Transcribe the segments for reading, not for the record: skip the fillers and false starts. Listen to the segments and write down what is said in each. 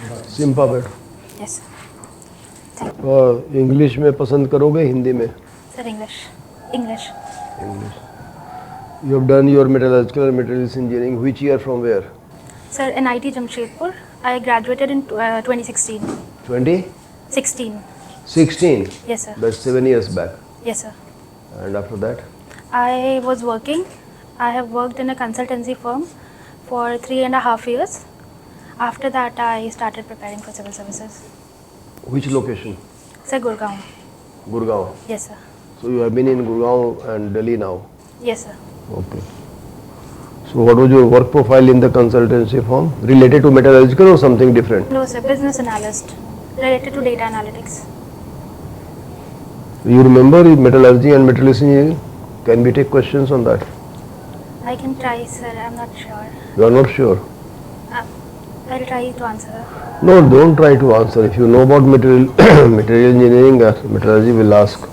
सिम्पा बेटा। Yes, sir. English में पसंद करोगे हिंदी में? Sir, English. English. English. You have done your metallurgical and materials engineering. Which year, from where? Sir, in IT Jamshedpur, I graduated in 2016. 2016. 16. Yes, sir. That's 7 years back. Yes, sir. And after that? I was working. I have worked in a consultancy firm for 3.5 years. After that, I started preparing for civil services. Which location? Sir, Gurgaon. Gurgaon. Yes, sir. So you have been in Gurgaon and Delhi now. Yes, sir. Okay. So what was your work profile in the consultancy firm? Related to metallurgical or something different? No, sir. Business analyst related to data analytics. You remember metallurgy and metallurgy engineering? Can we take questions on that? I can try, sir. I'm not sure. You are not sure? I'll try to answer. No, don't try to answer. If you know about material engineering, metallurgy will ask.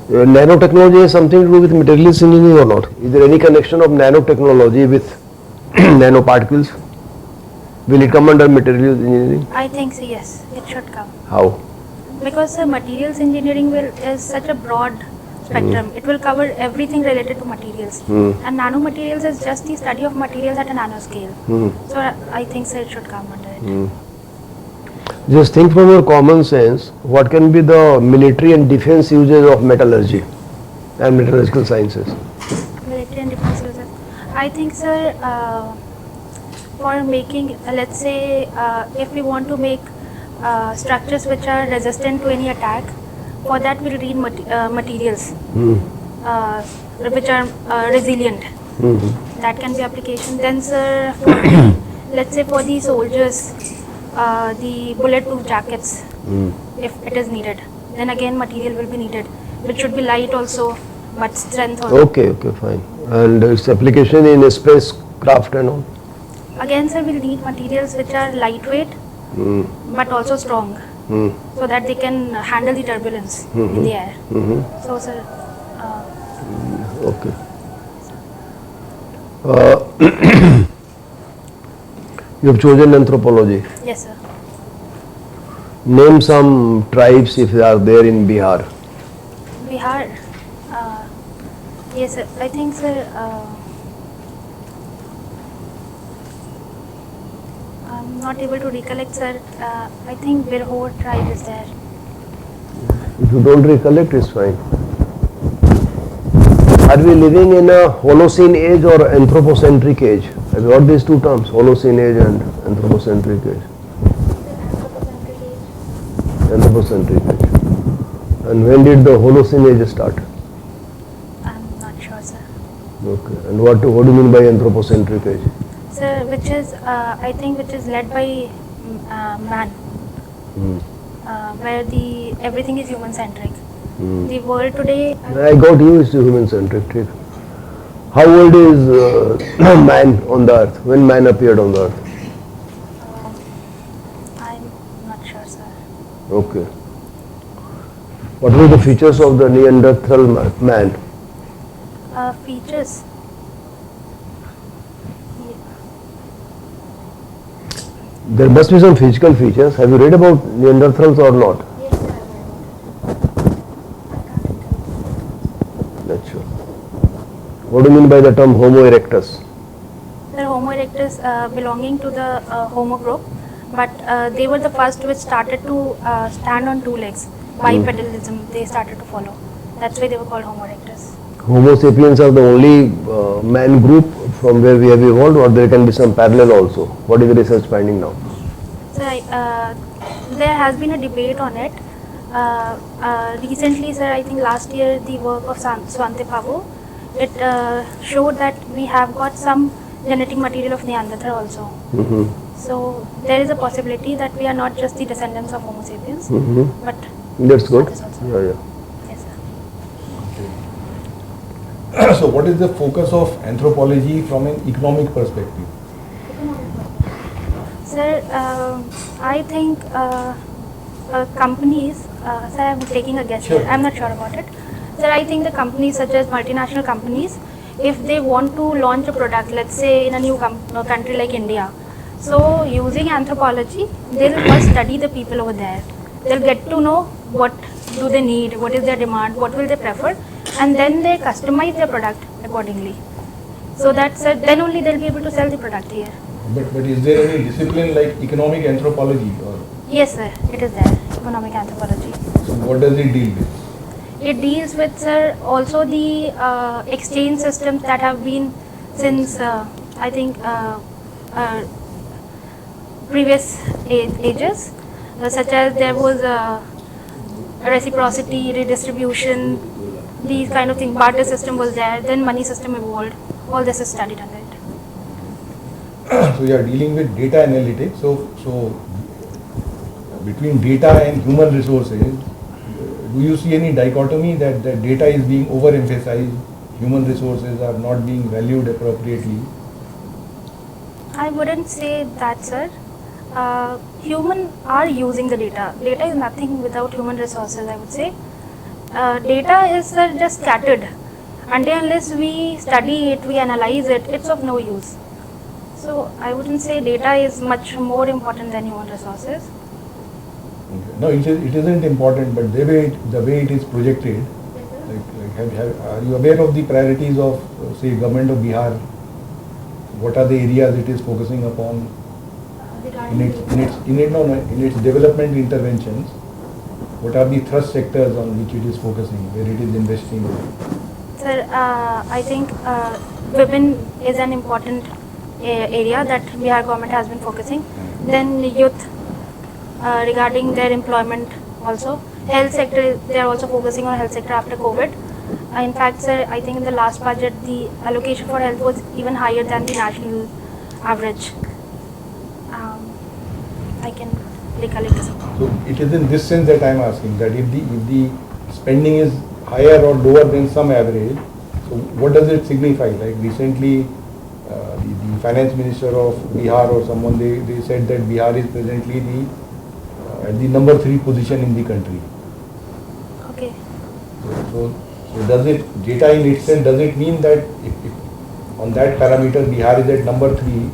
Nanotechnology has something to do with materials engineering or not? Is there any connection of nanotechnology with nanoparticles? Will it come under materials engineering? I think so, yes. It should come. How? Because materials engineering is such a broad spectrum. It will cover everything related to materials. And nanomaterials is just the study of materials at a nanoscale. So I think so it should come under it. Just think from your common sense, what can be the military and defense uses of metallurgy and metallurgical sciences? Military and defense uses. I think, sir, for making, let's say, if we want to make structures which are resistant to any attack, for that we'll need materials which are resilient. That can be application. Then, sir, for let's say for the soldiers, the bulletproof jackets, if it is needed, then again material will be needed, which should be light also, but strength also. Okay, fine. And its application in spacecraft and all? Again, sir, we'll need materials which are lightweight, but also strong, so that they can handle the turbulence in the air. So, sir. Okay. You have chosen anthropology. Yes, sir. Name some tribes if they are there in Bihar. Bihar. Yes, sir. I think, sir. I'm not able to recollect, sir. I think Birhor tribe is there. If you don't recollect, it's fine. Are we living in a Holocene age or anthropocentric age? Have you heard these two terms, Holocene age and anthropocentric age? Anthropocentric age. And when did the Holocene age start? I'm not sure, sir. Okay. And what do you mean by anthropocentric age? Sir, which is, I think, which is led by man, where everything is human-centric. The world today. I got you is human-centric. How old is man on the earth? When man appeared on the earth? I'm not sure, sir. Okay. What were the features of the Neanderthal man? Features. There must be some physical features. Have you read about Neanderthals or not? Yes, sir. That's sure. What do you mean by the term Homo erectus? The Homo erectus belonging to the Homo group, but they were the first which started to stand on two legs. Bipedalism they started to follow. That's why they were called Homo erectus. Homo sapiens are the only man group from where we have evolved, or there can be some parallel also? What is the research finding now? So there has been a debate on it. Recently, sir, I think last year the work of Svante Pavo, it showed that we have got some genetic material of Neanderthal also. So there is a possibility that we are not just the descendants of Homo sapiens, but that's good. others also. Yeah. Yes, sir. So what is the focus of anthropology from an economic perspective? Sir, I think companies, sir, I'm taking a guess here, I'm not sure about it. Sir, I think the companies such as multinational companies, if they want to launch a product, let's say in a new country like India, So using anthropology, they'll first study the people over there. They'll get to know what do they need, what is their demand, what will they prefer, and then they customize their product accordingly. So then only they'll be able to sell the product here. But is there any discipline like economic anthropology or Yes, sir, it is there, economic anthropology. so what does it deal with? It deals with, sir, also the exchange systems that have been since I think previous ages, such as there was reciprocity, redistribution, these kind of things. Barter system was there, then money system evolved. All this is studied under it. So you are dealing with data analytics. So between data and human resources, do you see any dichotomy that data is being overemphasized, human resources are not being valued appropriately? I wouldn't say that, sir. Human are using the data. Data is nothing without human resources, I would say. Data is, sir, just scattered. Until unless we study it, we analyze it, it's of no use. So I wouldn't say data is much more important than human resources. Okay. No, it isn't important, but the way it is projected, are you aware of the priorities of, say, government of Bihar? What are the areas it is focusing upon in its development interventions? What are the thrust sectors on which it is focusing, where it is investing? Sir, I think women is an important area that Bihar government has been focusing. Then youth, regarding their employment also. Health sector, they are also focusing on health sector after COVID. In fact, sir, I think in the last budget, the allocation for health was even higher than the national average. I can recollect this. So it is in this sense that I am asking that if the spending is higher or lower than some average, so what does it signify? Like recently, the finance minister of Bihar or someone, they said that Bihar is presently at the number 3 position in the country. Okay. So does it, data in itself, does it mean that if on that parameter Bihar is at number 3,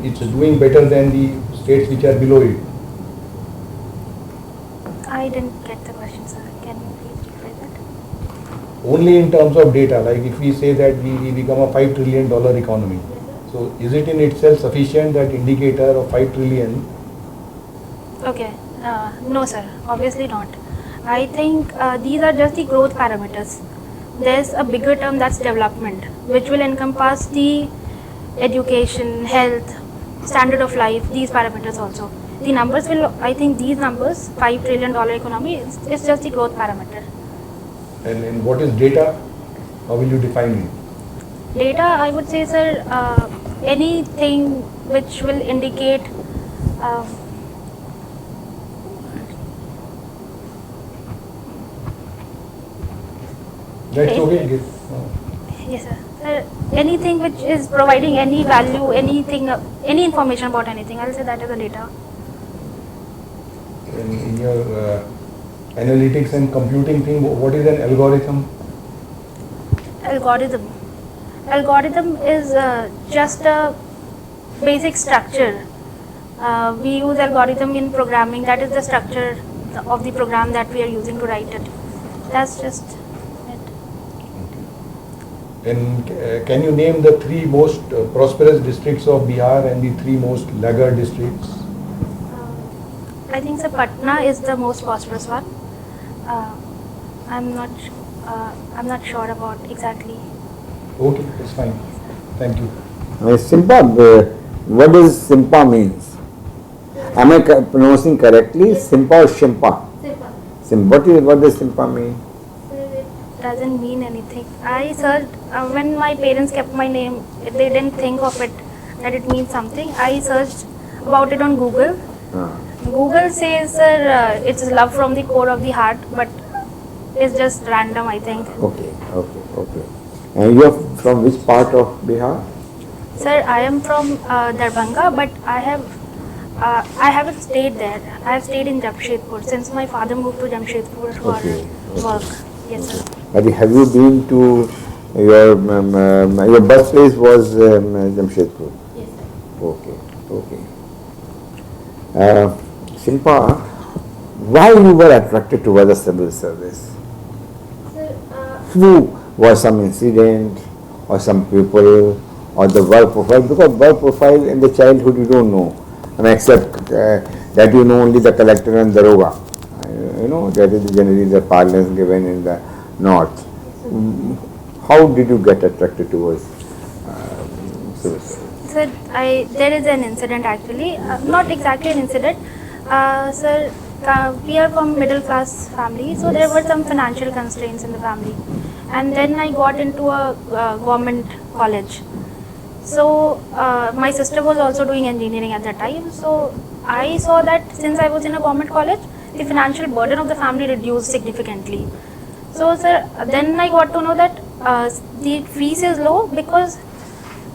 it's doing better than the states which are below it? I didn't get the question, sir. Can you please rephrase that? Only in terms of data, like if we say that we become a $5 trillion economy, so is it in itself sufficient, that indicator of 5 trillion? Okay. No, sir. Obviously not. I think these are just the growth parameters. There's a bigger term, that's development, which will encompass the education, health, standard of life, these parameters also. The numbers will, I think these numbers, $5 trillion economy, it's just the growth parameter. And what is data? How will you define it? Data, I would say, sir, anything which will indicate That's okay. yes, sir. Sir, anything which is providing any value, anything, any information about anything, I'll say that is the data. In your analytics and computing thing, what is an algorithm? Algorithm is just a basic structure. We use algorithm in programming. That is the structure of the program that we are using to write it. That's just it. And can you name the 3 most prosperous districts of Bihar and the 3 most laggard districts? I think so Patna is the most prosperous one. I'm not sure about exactly. Okay, that's fine. Thank you. SIMPA, what does SIMPA means? Am I pronouncing correctly? SIMPA or SIMPA? What does SIMPA mean? Doesn't mean anything. I searched when my parents kept my name. They didn't think of it that it means something. I searched about it on Google. Google says it's love from the core of the heart, but it's just random, I think. Okay. And you are from which part of Bihar? Sir, I am from Darbhanga, but I haven't stayed there. I have stayed in Jamshedpur since my father moved to Jamshedpur for work. Yes, sir. Have you been to your birthplace was Jamshedpur? Yes, sir. Okay. Okay. Shilpa, why you were attracted towards the civil service? Sir, Who was some incident or some people or the work profile? Because work profile in the childhood you don't know. I mean, except that you know only the collector and daroga. You know, that is generally the parlance given in the north. How did you get attracted towards civil service? sir, there is an incident actually, not exactly an incident. Sir, we are from middle class family, so there were some financial constraints in the family. And then I got into a government college. So my sister was also doing engineering at that time. So I saw that since I was in a government college, the financial burden of the family reduced significantly. So sir, then I got to know that the fees is low because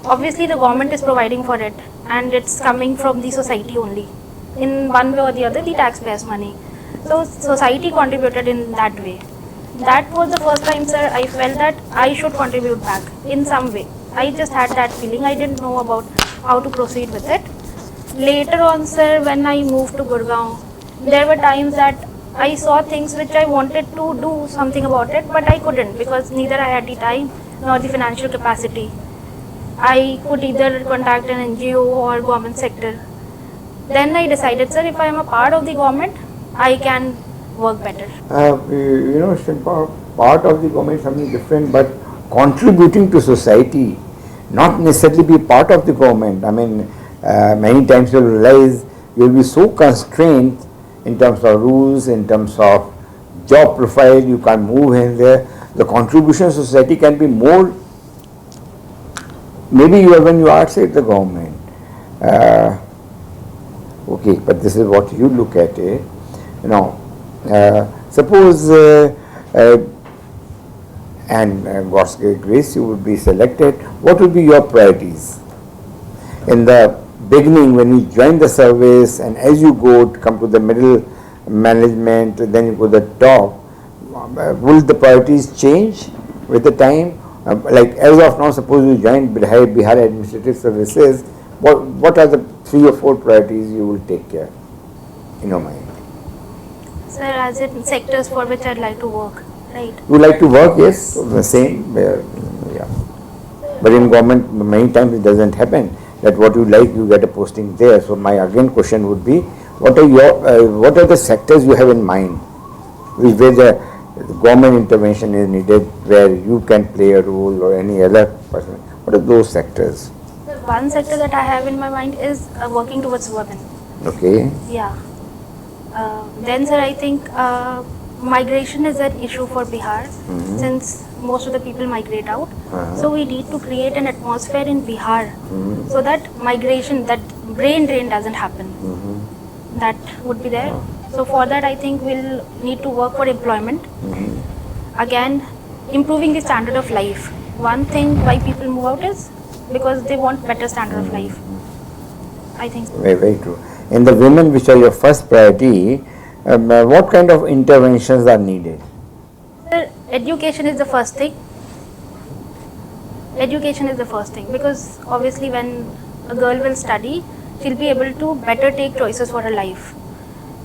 obviously the government is providing for it and it's coming from the society only. In one way or the other, the taxpayers' money. So society contributed in that way. That was the first time, sir, I felt that I should contribute back in some way. I just had that feeling. I didn't know about how to proceed with it. Later on, sir, when I moved to Gurgaon, there were times that I saw things which I wanted to do something about it, but I couldn't because neither I had the time nor the financial capacity. I could either contact an NGO or government sector. Then I decided, sir, if I am a part of the government, I can work better. You know, Shilpa, part of the government is something different, but contributing to society, not necessarily be part of the government. I mean, many times you'll realize you'll be so constrained in terms of rules, in terms of job profile, you can't move here and there. The contribution to society can be more, maybe you are when you are outside the government. Okay, but this is what you look at it. You know, suppose God's grace you would be selected, what would be your priorities? In the beginning when you join the service and as you go to come to the middle management, then you go to the top, will the priorities change with the time? Like as of now, suppose you join Bihar Administrative Services, what are the 3 or 4 priorities you will take care in your mind? Sir, as in sectors for which I'd like to work, right? You like to work, yes, the same, yeah. But in government, many times it doesn't happen that what you like, you get a posting there. So my again question would be, what are the sectors you have in mind, where the government intervention is needed, where you can play a role or any other person? What are those sectors? One sector that I have in my mind is working towards women. Okay. Yeah. Then, sir, I think migration is an issue for Bihar since most of the people migrate out. So we need to create an atmosphere in Bihar so that migration, that brain drain doesn't happen. That would be there. So for that, I think we'll need to work for employment. Again, improving the standard of life. One thing why people move out is because they want better standard of life. I think so. Very, very true. In the women which are your first priority, what kind of interventions are needed? Sir, education is the first thing. Education is the first thing because obviously when a girl will study, she'll be able to better take choices for her life.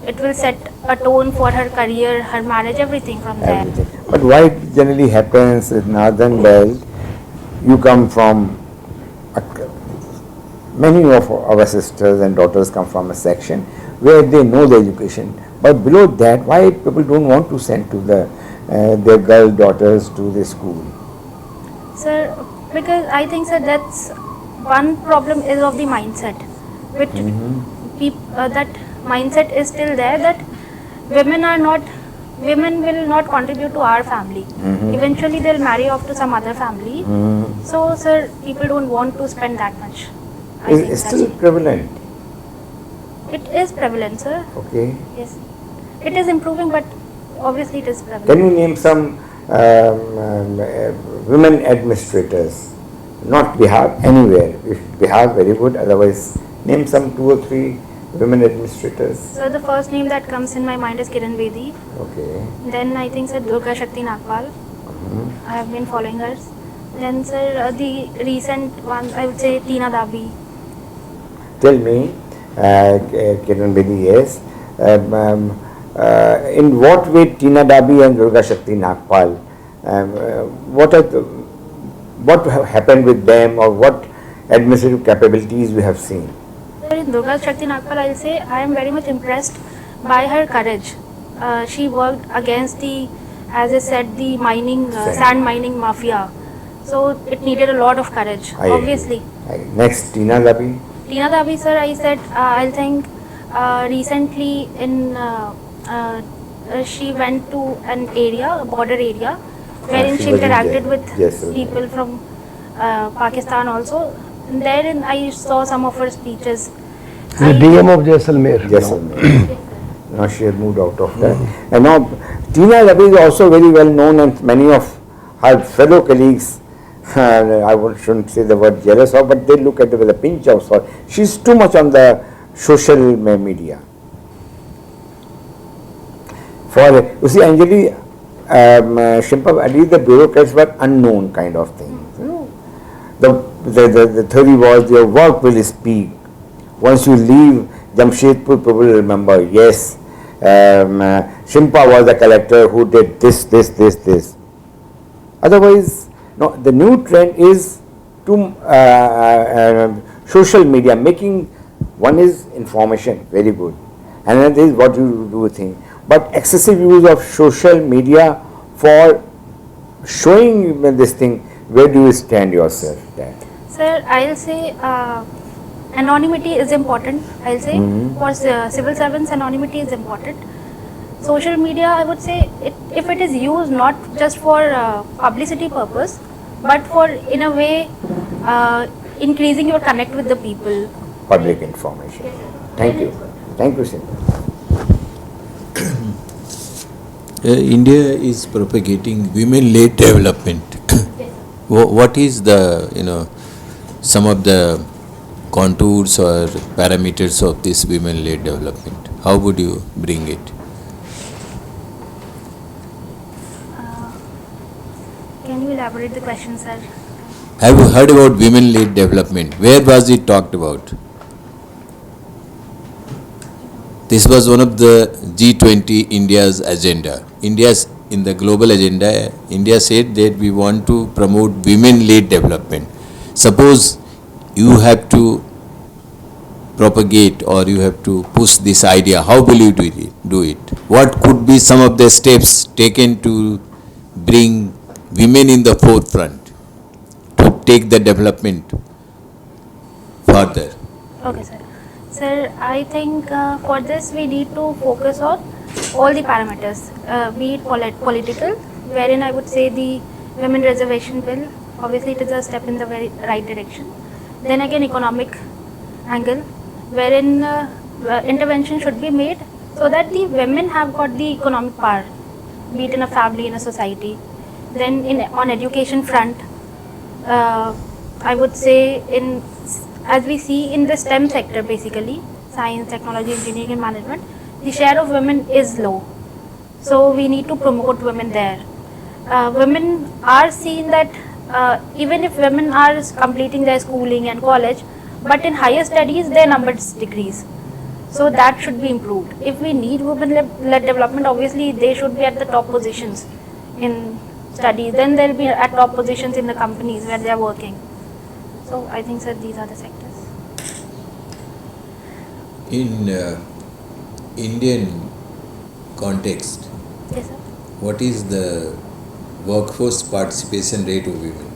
It will set a tone for her career, her marriage, everything from there. But why it generally happens in northern belt, you come from, many of our sisters and daughters come from a section where they know the education. But below that, why people don't want to send to their girl daughters to the school? Sir, because I think, sir, that's one problem is of the mindset. Which that mindset is still there that women will not contribute to our family. Eventually they'll marry off to some other family. So, sir, people don't want to spend that much. It's still prevalent. It is prevalent, sir. Okay. Yes. It is improving, but obviously it is prevalent. Can you name some women administrators? Not Bihar, anywhere. If Bihar, very good. Otherwise, name some 2 or 3 women administrators. So the first name that comes in my mind is Kiran Bedi. Okay. Then I think, sir, Durga Shakti Nagpal. I have been following her. Then, sir, the recent one, I would say Tina Dabi. tell me, Kiran Bedi, yes, in what way Tina Dabi and Durga Shakti Nagpal, what have happened with them, or what administrative capabilities we have seen? Sir, in Durga Shakti Nagpal, I'll say I am very much impressed by her courage. She worked against the, as I said, the mining, sand mining mafia. So it needed a lot of courage, I obviously. Next, Tina Dabi. Tina Dabi, sir, I said, I think recently she went to an area, a border area, wherein she she was in interacted there. with Yes, sir. people from Pakistan also. And therein I saw some of her speeches. The DM of Jaisalmer. Yes, now. sir. Now she has moved out of that. And now Tina Dabi is also very well known, and many of her fellow colleagues, shouldn't say the word jealous of, but they look at it with a pinch of salt. She's too much on the social media. You see, Anjali, Shimpa, at least the bureaucrats were unknown kind of things. You know, the theory was your work will speak. Once you leave Jamshedpur, people will remember, yes, Shimpa was the collector who did this. Otherwise, no, the new trend is to social media, making, one is information, very good, and another is what you do think. But excessive use of social media for showing this thing, where do you stand yourself there? Sir, I'll say anonymity is important. I'll say for civil servants, anonymity is important. Social media, I would say, if it is used not just for publicity purpose, but for, in a way, increasing your connect with the people. Public information. Thank you. Thank you, Simpa. India is propagating women-led development. What is the, some of the contours or parameters of this women-led development? How would you bring it? Can you elaborate the question, sir? Have you heard about women-led development? Where was it talked about? This was one of the G20 India's agenda. India's in the global agenda, India said that we want to promote women-led development. Suppose you have to propagate or you have to push this idea, how will you do it? What could be some of the steps taken to bring women in the forefront to take the development further? Okay, sir. Sir, I think for this we need to focus on all the parameters, be it political, wherein I would say the women reservation bill, obviously it is a step in the very right direction. Then again economic angle, wherein intervention should be made so that the women have got the economic power, be it in a family, in a society. Then on education front, I would say as we see in the STEM sector, basically science, technology, engineering and management, the share of women is low. So we need to promote women there. Women are seen that even if women are completing their schooling and college, but in higher studies their numbers decrease. So that should be improved. If we need women-led development, obviously they should be at the top positions in studies. Then they'll be at top positions in the companies where they are working. So I think, sir, these are the sectors. In Indian context, Yes, sir. what is the workforce participation rate of women?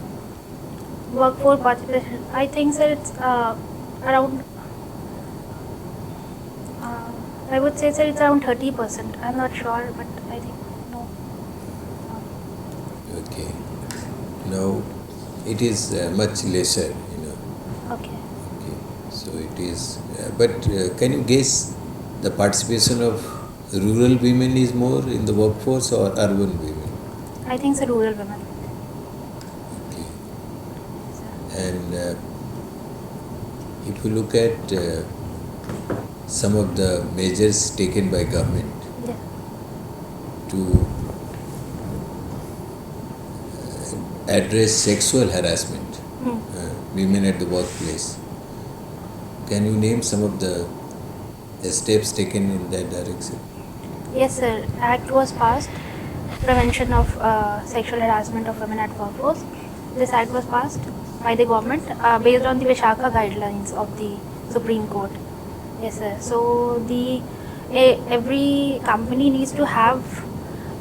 Workforce participation, I think, sir, it's around, I would say, sir, it's around 30%. I'm not sure, but I think, no. Okay. Now, it is much lesser, Okay. Okay. So it is, but can you guess the participation of rural women is more in the workforce or urban women? I think, sir, rural women. Okay. And if you look at some of the measures taken by government Yeah. to address sexual harassment, women at the workplace, Can you name some of the steps taken in that direction? Yes, sir. Act was passed, Prevention of Sexual Harassment of Women at Workforce. This act was passed by the government based on the Vishaka guidelines of the Supreme Court. Yes, sir. So every company needs to have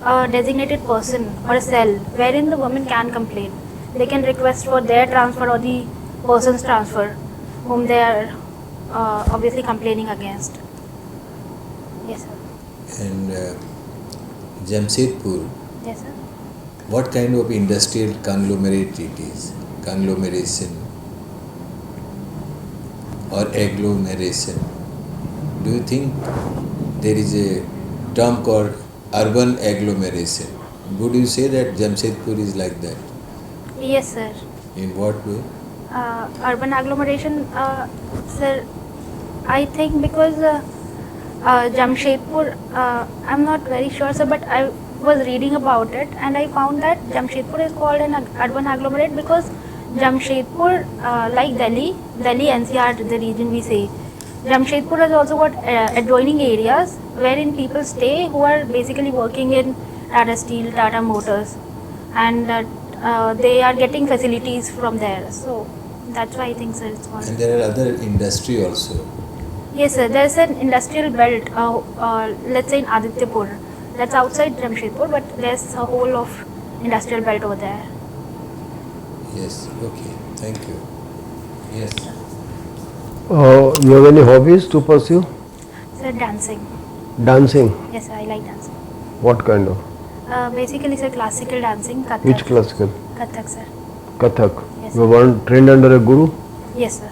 a designated person or a cell wherein the women can complain. They can request for their transfer or the person's transfer whom they are obviously complaining against. Yes, sir. And Jamshedpur, Yes, sir. what kind of industrial conglomerate it is? Conglomeration or agglomeration? Do you think there is a term called urban agglomeration? Would you say that Jamshedpur is like that? Yes, sir. In what way? Urban agglomeration, sir, I think because Jamshedpur, I'm not very sure, sir, but I was reading about it and I found that Jamshedpur is called an urban agglomerate because Jamshedpur, like Delhi NCR, the region we say, Jamshedpur has also got adjoining areas wherein people stay who are basically working in Tata Steel, Tata Motors, and they are getting facilities from there. So that's why I think, sir, it's called. And there are other industry also. Yes, sir. There's an industrial belt, let's say in Adityapur. That's outside Jamshedpur, but there's a whole of industrial belt over there. Yes, okay, thank you. Yes. You have any hobbies to pursue? Sir, dancing. Dancing? Yes, sir, I like dancing. What kind of? Basically, sir, classical dancing, Kathak. Which classical? Kathak, sir. Kathak. Yes, You were trained under a guru? Yes, sir.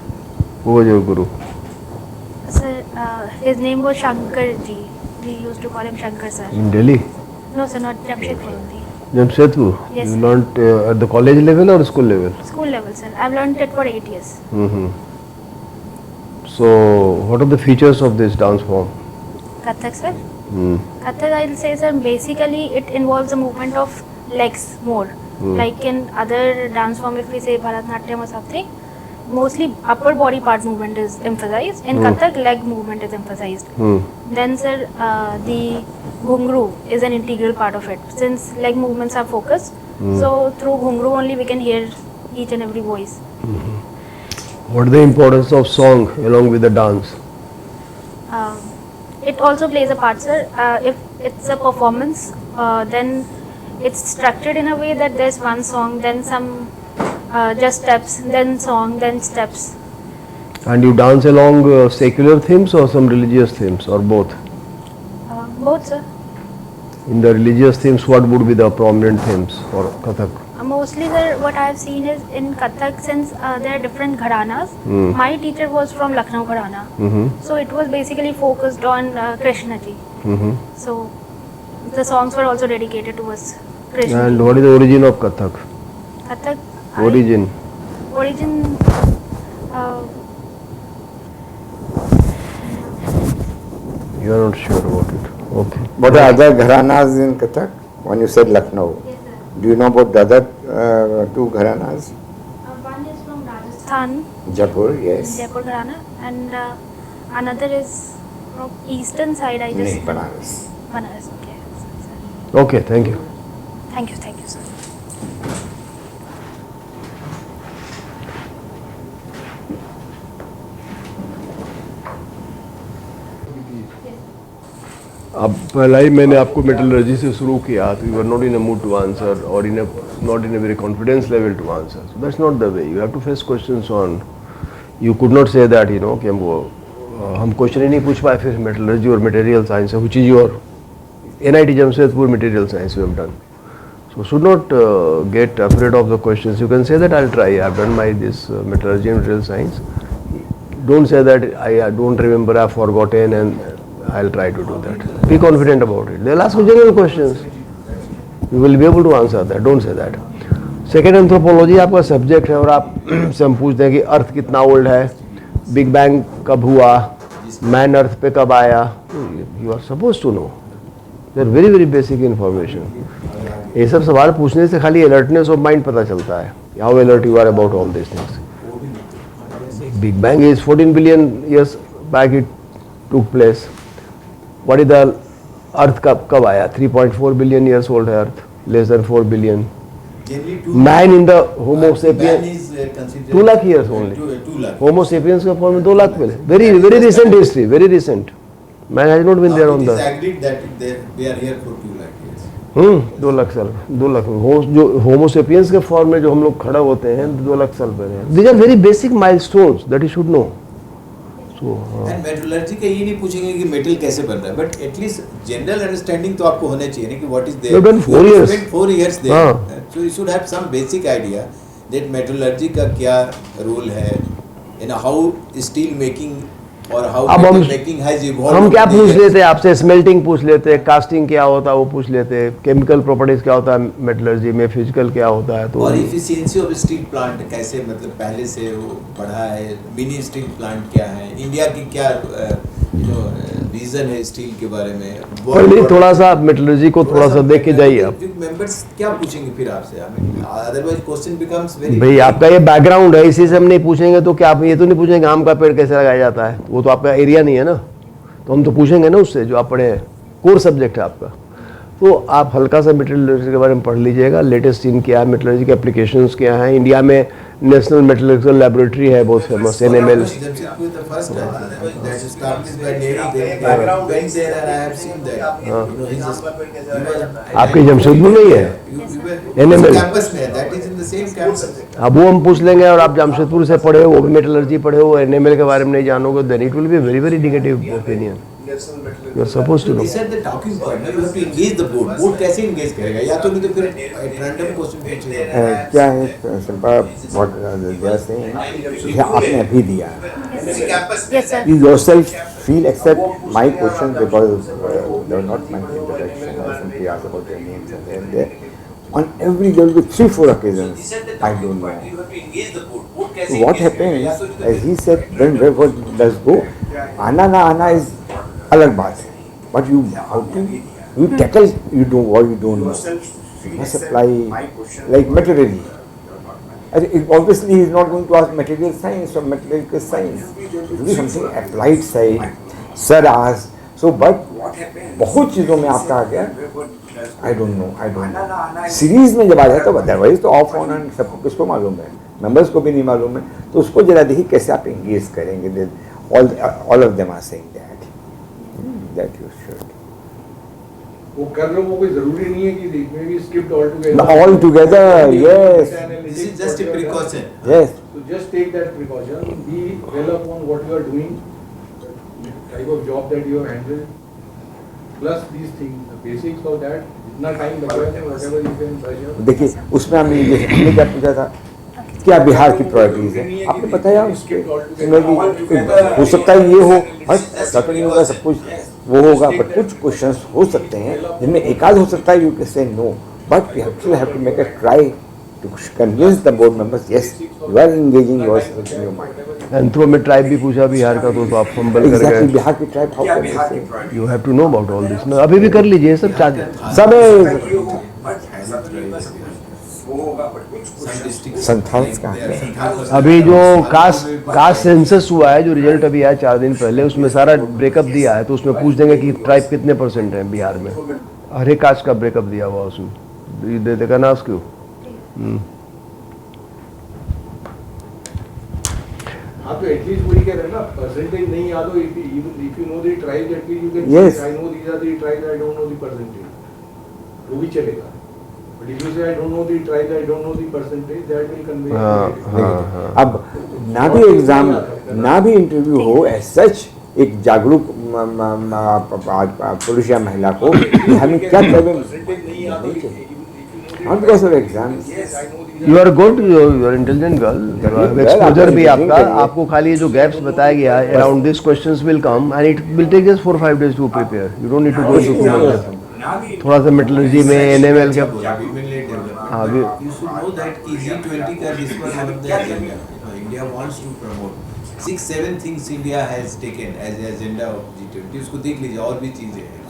Who was your guru? Sir, his name was Shankar ji. We used to call him Shankar, sir. In Delhi? No, sir, not Jamshedpur only. Jamshedpur? Yes, You sir. learnt at the college level or school level? School level, sir. I've learned it for 8 years. So, what are the features of this dance form? Kathak, sir. Kathak, I'll say, sir, basically it involves the movement of legs more. Like in other dance form, if we say Bharatanatyam or something, mostly upper body part movement is emphasized. In Kathak, leg movement is emphasized. Then, sir, the ghungru is an integral part of it. Since leg movements are focused, so through ghungru only we can hear each and every voice. What is the importance of song along with the dance? It also plays a part, sir. If it's a performance, then it's structured in a way that there's one song, then some just steps, then song, then steps. And you dance along secular themes or some religious themes or both? Both, sir. In the religious themes, what would be the prominent themes for Kathak? Mostly, sir, what I have seen is in Kathak, since there are different gharanas, my teacher was from Lucknow gharana. So it was basically focused on Krishna ji. So the songs were also dedicated towards Krishna. And what is the origin of Kathak? Kathak. Origin? Origin. You are not sure about it. Okay. What are other gharanas in Kathak? When you said Lucknow, Yes, sir. do you know about the other two gharanas? One is from Rajasthan, Jaipur, yes. Jaipur gharana, and another is from eastern side. I just. Nahi, Banaras. Banaras. Okay. Sir. Okay, thank you. Thank you, sir. अब पहला ही मैंने आपको metallurgy से शुरू किया तो you are not in a mood to answer or not in a very confidence level to answer so that's not the way you have to face questions on you could not say that कि हम question ही नहीं पूछ पाए फिर metallurgy और material science है which is your NIT Jamshedpur material science you have done so should not get afraid of the questions. You can say that I'll try. I've done my this metallurgy and material science. Don't say that I don't remember, I've forgotten, and I'll try to do that. Be confident about it. They'll ask you general questions. You will be able to answer that. Don't say that. Second, anthropology आपका subject है और आप से हम पूछते हैं कि अर्थ कितना ओल्ड है, बिग बैंग कब हुआ, मैन अर्थ पे कब आया. You are suppose to know. They are very very basic information. ये सब सवाल पूछने से खाली अलर्टनेस ऑफ माइंड पता चलता है, how alert you are about all this things. Big Bang is 14 billion years back it took place. What is the Earth कब आया? 3.4 billion years old है Earth, less than 4 billion. Man in the Homo sapiens 2 lakh years only. 2 lakh. Homo sapiens का form में 2 लाख पहले. Very recent history, very recent. Man has not been there on It is the. agreed that they are here for 2 lakh years. 2 lakh साल, 2 लाख जो होमो sapiens के form में जो हम लोग खड़ा होते हैं 2 लाख साल पहले. These are very basic milestones that you should know. So and metallurgy का ये नहीं पूछेंगे कि मेटल कैसे बन रहा है, बट एटलीस्ट जनरल अंडरस्टैंडिंग तो आपको होना चाहिए ना कि what is there. You've done 4 years. 4 years there. So you should have some basic idea that metallurgy का क्या रोल है, you know how steel making or how अब metal हम- making has evolved. हम क्या over the पूछ years. लेते हैं आपसे? स्मेल्टिंग पूछ लेते हैं, कास्टिंग क्या होता है वो पूछ लेते हैं, केमिकल प्रॉपर्टीज क्या होता है मेटलर्जी में, फिजिकल क्या होता है. तो और इफिशियंसी ऑफ स्टील प्लांट कैसे, मतलब पहले से वो बढ़ा है, मिनी स्टील प्लांट क्या है, इंडिया की क्या विजन है स्टील के बारे में. पर नहीं, थोड़ा सा मेटलर्जी को थोड़ा सा देख के जाइए आप. मेंबर्स क्या पूछेंगे फिर आपसे, अदरवाइज क्वेश्चन बिकम्स वेरी. भाई आपका ये बैकग्राउंड है, इसी से हम नहीं पूछेंगे तो क्या? आप ये तो नहीं पूछेंगे आम का पेड़ कैसे लगाया जाता है, वो तो आपका एरिया नहीं है ना. तो हम तो पूछेंगे ना उससे जो आप पढ़े हैं, कोर सब्जेक्ट है आपका. तो आप हल्का सा मेटलर्जी के बारे में पढ़ लीजिएगा. लेटेस्ट इन क्या है, मेटलर्जी के एप्लीकेशंस क्या हैं. इंडिया में नेशनल मेटलर्जिकल लेबोरेटरी है बहुत फेमस, NML. आपके जमशेदपुर में ही है NML. अब वो हम पूछ लेंगे. और आप जमशेदपुर से पढ़े हो, वो भी मेटलर्जी पढ़े हो, NML के बारे में नहीं जानोगे, then it will be very very negative opinion. You are supposed to know. Talking point, you have to engage the board. Board कैसे एंगेज करेगा, या तो नहीं तो फिर रैंडम क्वेश्चन पूछेगा. क्या है सिंपा व्हाट आपने अभी दिया. Yes, sir. You yourself feel accept my questions because they were not my introduction. I simply asked about their names and there. On every there will be 3-4 occasions. I don't know. So what happens, as he said, when where does go? आना ना आना is अलग बात है. But you how to you tackle you do what you don't know. You must apply like materially. Obviously, he is not going to ask material science or material science. It will be something applied side. Sir asked. So, but बहुत चीज़ों में आपका आ गया. I don't know. Series में जब आ जाए तो otherwise तो ऑफ ऑन एंड सबको किसको मालूम है, मेंबर्स को भी नहीं मालूम है. तो उसको जरा देखिए कैसे आप एंगेज करेंगे. All of them are saying that you should. वो कर रहे हो, वो कोई जरूरी नहीं है कि may be skipped all together. All together, yes. This is just a precaution. Yes. So just take that precaution. Be well upon what you are doing, the type of job that you have handled, plus these things, the basics of that. जितना time लगेगा, whatever you can measure. देखिए उसमें हमने क्या पूछा था, क्या बिहार की प्रायोरिटीज है, आपने बताया उसके. हो सकता है ये हो, ऐसा तो नहीं होगा सब कुछ वो होगा, बट कुछ क्वेश्चंस हो सकते हैं जिनमें एकाध हो सकता है you can say no, but you have to make a try to convince the board members. Yes, you are engaging yourself in your mind. And through में ट्राइब भी पूछा बिहार का, तो आप फंबल कर एग्जैक्टली गए. बिहार की tribe how can you say. You have to know about all this. अभी भी कर लीजिए सब सब Some संथाल्स का है. अभी जो कास्ट सेंसस हुआ है, जो रिजल्ट अभी आया 4 दिन पहले, उसमें सारा ब्रेकअप दिया है. तो उसमें पूछ देंगे कि ट्राइब कितने % है बिहार में. हर एक कास्ट का ब्रेकअप दिया हुआ उसमें. दे का नास क्यों. हाँ तो एटलीस्ट वही कह रहे हैं ना, परसेंटेज नहीं याद हो. If you know the tribes at least you can Yes. Say I know these are the tribes, I don't know the percentage, वो भी चलेगा. But if you say I don't know the tribes, I don't know the percentage, that will convey. अब ना भी exam ना भी interview हो, as such एक जागरूक पुरुष या महिला को कि हमें क्या करना not because of exams. You are good, you are intelligent girl. Exposure भी आपका, आपको खाली ये जो गैप्स बताया गया है around this questions will come and it will take just 4-5 days to prepare. You don't need to go too much. थोड़ा सा मेटलर्जी में NML के हाँ भी. You should know that G20 का this was one of the agenda. India wants to promote 6-7 things India has taken as the agenda of G20. उसको देख लीजिए, और भी चीजें हैं.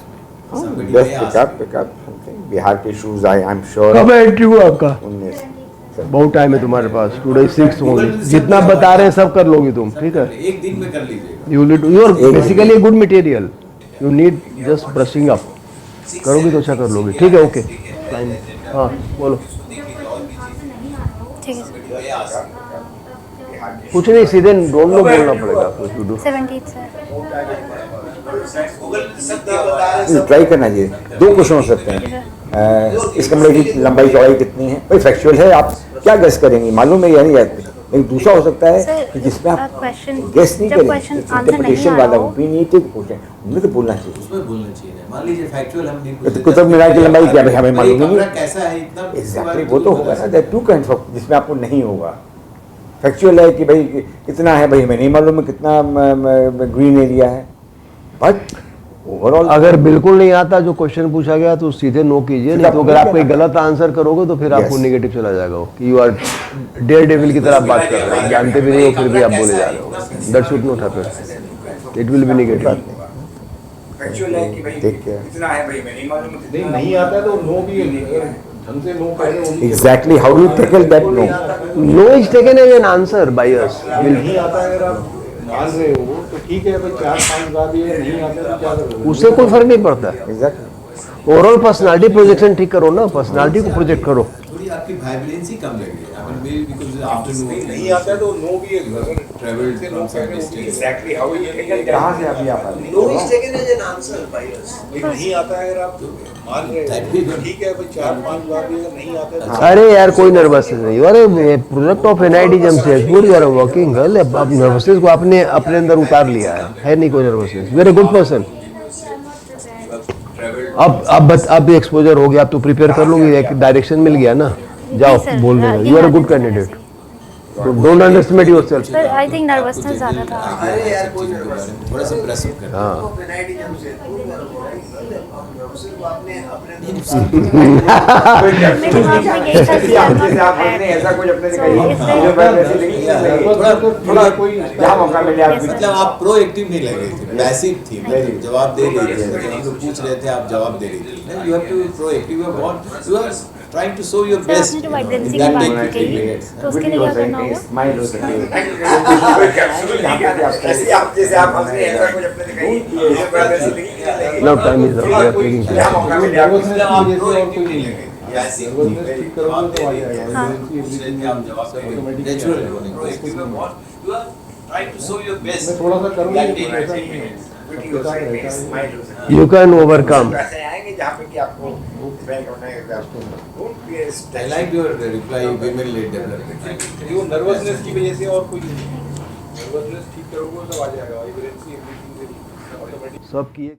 Somebody may Just ask. pick up something. Bihar के issues, I'm sure. कब है इंटरव्यू आपका? 19 बहुत टाइम है तुम्हारे पास, टुडे 6 ओनली, जितना बता रहे हैं सब कर लोगी तुम, ठीक है? एक दिन में कर लीजिएगा। You are basically good material, you need just brushing up, करोगी तो अच्छा कर लोगी, ठीक है? ओके फाइन, हाँ बोलो। ठीक है सर। कुछ नहीं, सीधे डोंट नो बोलना पड़ेगा आपको, यू डू 17 सर। ट्राई करना चाहिए। 2 क्वेश्चन हो सकते हैं, इस कमरे की लंबाई चौड़ाई कितनी है, भाई फैक्चुअल है, आप क्या गेस करेंगे, मालूम है या नहीं याद? लेकिन दूसरा हो सकता है कि जिसमें आप गेस नहीं करेंगे, इंटरप्रिटेशन वाला ओपिनियन क्वेश्चन, उनमें तो बोलना चाहिए, उसमें बोलना चाहिए। मान लीजिए फैक्चुअल हम नहीं पूछे, कुतुब मीनार की लंबाई क्या भाई हमें मालूम ही नहीं, कैसा है इतना एग्जैक्टली वो तो होगा ना, दैट 2 काइंड्स ऑफ, जिसमें आपको नहीं होगा। फैक्चुअल है कि भाई कितना है, भाई हमें नहीं मालूम है कितना ग्रीन एरिया है, बट ओवरऑल अगर बिल्कुल नहीं आता जो क्वेश्चन पूछा गया तो सीधे नो कीजिए, नहीं तो अगर आप कोई गलत आंसर करोगे तो फिर आपको नेगेटिव चला जाएगा कि यू आर डेयर डेविल की तरह आप बात कर रहे हो, जानते भी नहीं हो फिर भी आप बोले जा रहे हो, that should not happen, it will B negative. Factual है कि भाई कितना है, भाई हमें नहीं मालूम, नहीं आता है तो नो भी ढंग से नो कह रहे हो। Exactly, how do you tackle that no? No is taken as an answer by us. नहीं आता है अगर आप मान रहे हो तो ठीक है भाई, 4-5 बार भी है, नहीं आता तो क्या करोगे? उससे कोई फर्क नहीं पड़ता। एग्जैक्टली, ओवरऑल पर्सनालिटी प्रोजेक्शन ठीक करो ना, पर्सनालिटी को प्रोजेक्ट करो। थोड़ी आपकी वाइब्रेंसी कम लग रही है, I mean maybe because afternoon नहीं आता है तो नो भी है, travel from some distance. Exactly how you tackle, कहाँ से अभी आप आ रहे हो? नहीं आता है अगर आप मान रहे हो तो ठीक है भाई, 4-5 बार भी अगर नहीं आता है तो अरे यार कोई नर्वसनेस नहीं, you are a product of NIT Jamshedpur, you are a working girl, अब नर्वसनेस को आपने अपने अंदर उतार लिया है नहीं कोई nervousness, you are a good person. अब एक्सपोजर हो गया, अब तो प्रिपेयर कर लूंगी, एक डायरेक्शन मिल गया ना, जाओ बोल देना, you are a good candidate, don't underestimate yourself. Sir I think nervousness ज़्यादा था। अरे यार कोई थोड़ा सा प्रेस अप करना। हाँ मेरे दिमाग में यही था कि आपने ऐसा कुछ अपने से थोड़ा कोई जहाँ मौका मिले आप मतलब आप प्रोएक्टिव नहीं लग रही थी, पैसिव थी, मतलब जवाब दे रही थी, हम लोग पूछ रहे थे आप जवाब दे रही थी। You have to proactive, you are trying to show your sir best. आपने जो वाइब्रेंसी की बात की तो उसके लिए क्या करना होगा? स्माइल हो सकती है, आप जैसे आप हमसे ऐसा कुछ अपने से कहीं now time is up, we are taking जहाँ मौका मिले आप जैसे और कोई नहीं है। नर्वसनेस ठीक करोगे तो आ जाएगा, हाँ। आप जवाब देंगे natural you are trying to show your best. मैं थोड़ा सा करूँगा, ऐसा नहीं है, सबके साथ रहता है। You can overcome. आएंगे जहाँ पे कि आपको डिपेंड होना है, I like your reply, women led development. वो नर्वसनेस की वजह से और कोई नहीं, नर्वसनेस ठीक करोगे तो आ जाएगा, वाइब्रेंसी एवरीथिंग से ऑटोमेटिक सब किए।